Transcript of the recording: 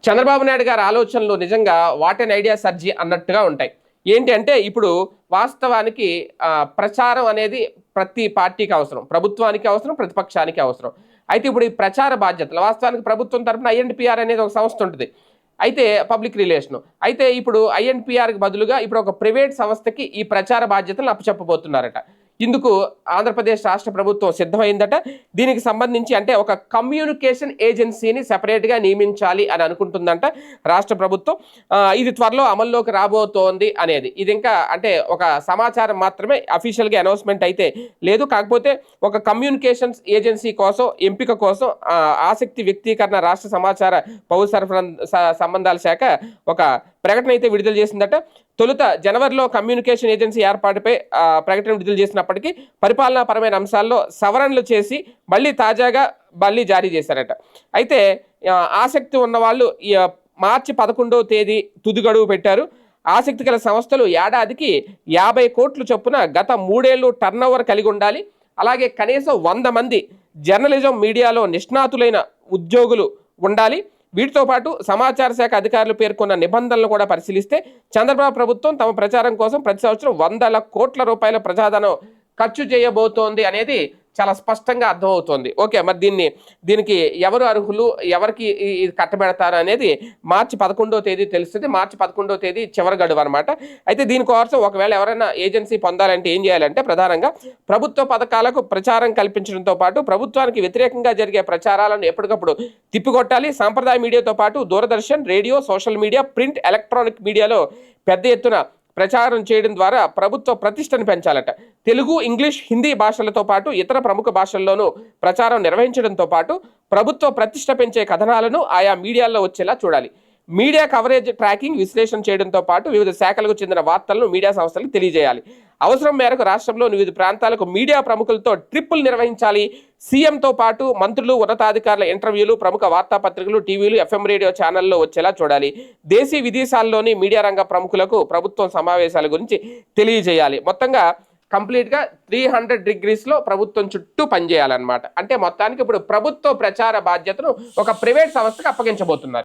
చంద్రబాబు నాయుడు గారి ఆలోచనలు నిజంగా వాట్ ఎన్ ఐడియా సర్జీ అన్నట్టుగా ఉంటాయి. ఏంటి అంటే ఇప్పుడు వాస్తవానికి ప్రచారం అనేది ప్రతి పార్టీకి అవసరం, ప్రభుత్వానికి అవసరం, ప్రతిపక్షానికి అవసరం. అయితే ఇప్పుడు ఈ ప్రచార బాధ్యతలు వాస్తవానికి ప్రభుత్వం తరపున ఐఎన్పిఆర్ అనేది ఒక సంస్థ ఉంటుంది. అయితే పబ్లిక్ రిలేషన్. అయితే ఇప్పుడు ఐఎన్పిఆర్కి బదులుగా ఇప్పుడు ఒక ప్రైవేట్ సంస్థకి ఈ ప్రచార బాధ్యతలను అప్పచెప్పబోతున్నారట. ఇందుకు ఆంధ్రప్రదేశ్ రాష్ట్ర ప్రభుత్వం సిద్ధమైందట. దీనికి సంబంధించి అంటే ఒక కమ్యూనికేషన్ ఏజెన్సీని సెపరేట్గా నియమించాలి అని అనుకుంటుందంట రాష్ట్ర ప్రభుత్వం. ఇది త్వరలో అమల్లోకి రాబోతోంది అనేది. ఇది ఇంకా అంటే ఒక సమాచారం మాత్రమే, అఫీషియల్గా అనౌన్స్మెంట్ అయితే లేదు. కాకపోతే ఒక కమ్యూనికేషన్స్ ఏజెన్సీ కోసం ఎంపిక కోసం ఆసక్తి వ్యక్తీకరణ రాష్ట్ర సమాచార పౌర సరఫరా సంబంధాల శాఖ ఒక ప్రకటన అయితే విడుదల చేసిందట. తొలుత జనవరిలో కమ్యూనికేషన్ ఏజెన్సీ ఏర్పాటుపై ప్రకటన విడుదల చేసినప్పటికీ పరిపాలనాపరమైన అంశాల్లో సవరణలు చేసి తాజాగా జారీ చేశారట. అయితే ఆసక్తి ఉన్న వాళ్ళు మార్చి 11వ తేదీ తుది గడువు పెట్టారు. ఆసక్తి గల సంస్థలు ఏడాదికి 50 కోట్లు చొప్పున గత 3 ఏళ్ళు టర్నోవర్ కలిగి ఉండాలి. అలాగే కనీసం 100 మంది జర్నలిజం మీడియాలో నిష్ణాతులైన ఉద్యోగులు ఉండాలి. వీటితో పాటు సమాచార శాఖ అధికారులు పేర్కొన్న నిబంధనలు కూడా పరిశీలిస్తే చంద్రబాబు ప్రభుత్వం తమ ప్రచారం కోసం ప్రతి సంవత్సరం 100 కోట్ల రూపాయల ప్రజాధనం ఖర్చు చేయబోతోంది అనేది చాలా స్పష్టంగా అర్థమవుతోంది. ఓకే, మరి దీనికి ఎవరు అర్హులు, ఎవరికి కట్టబెడతారు అనేది మార్చి 11వ తేదీ తెలుస్తుంది. మార్చి 11వ తేదీ చివరి గడువు అనమాట. అయితే దీనికోసం ఒకవేళ ఎవరైనా ఏజెన్సీ పొందాలంటే ఏం చేయాలంటే ప్రధానంగా ప్రభుత్వ పథకాలకు ప్రచారం కల్పించడంతో పాటు ప్రభుత్వానికి వ్యతిరేకంగా జరిగే ప్రచారాలను ఎప్పటికప్పుడు తిప్పికొట్టాలి. సాంప్రదాయ మీడియాతో పాటు Doordarshan, radio, social media, print, electronic మీడియాలో పెద్ద ఎత్తున ప్రచారం చేయడం ద్వారా ప్రభుత్వ ప్రతిష్టను పెంచాలట. తెలుగు, ఇంగ్లీష్, హిందీ భాషలతో పాటు ఇతర ప్రముఖ భాషల్లోనూ ప్రచారం నిర్వహించడంతో పాటు ప్రభుత్వ ప్రతిష్ట పెంచే కథనాలను ఆయా మీడియాల్లో వచ్చేలా చూడాలి. మీడియా కవరేజ్ ట్రాకింగ్, విశ్లేషణ చేయడంతో పాటు వివిధ శాఖలకు చెందిన వార్తలను మీడియా సంస్థలకు తెలియజేయాలి. అవసరం మేరకు రాష్ట్రంలోని వివిధ ప్రాంతాలకు మీడియా ప్రముఖులతో ట్రిప్పులు నిర్వహించాలి. సీఎంతో పాటు మంత్రులు, ఉన్నతాధికారుల ఇంటర్వ్యూలు ప్రముఖ వార్తాపత్రికలు, టీవీలు, ఎఫ్ఎం రేడియో ఛానల్లో వచ్చేలా చూడాలి. దేశీ విదేశాల్లోని మీడియా రంగ ప్రముఖులకు ప్రభుత్వం సమావేశాల గురించి తెలియజేయాలి. మొత్తంగా కంప్లీట్గా 300 degreesలో ప్రభుత్వం చుట్టూ పనిచేయాలన్నమాట. అంటే మొత్తానికి ఇప్పుడు ప్రభుత్వ ప్రచార బాధ్యతను ఒక ప్రైవేట్ సంస్థకు అప్పగించబోతున్నారు.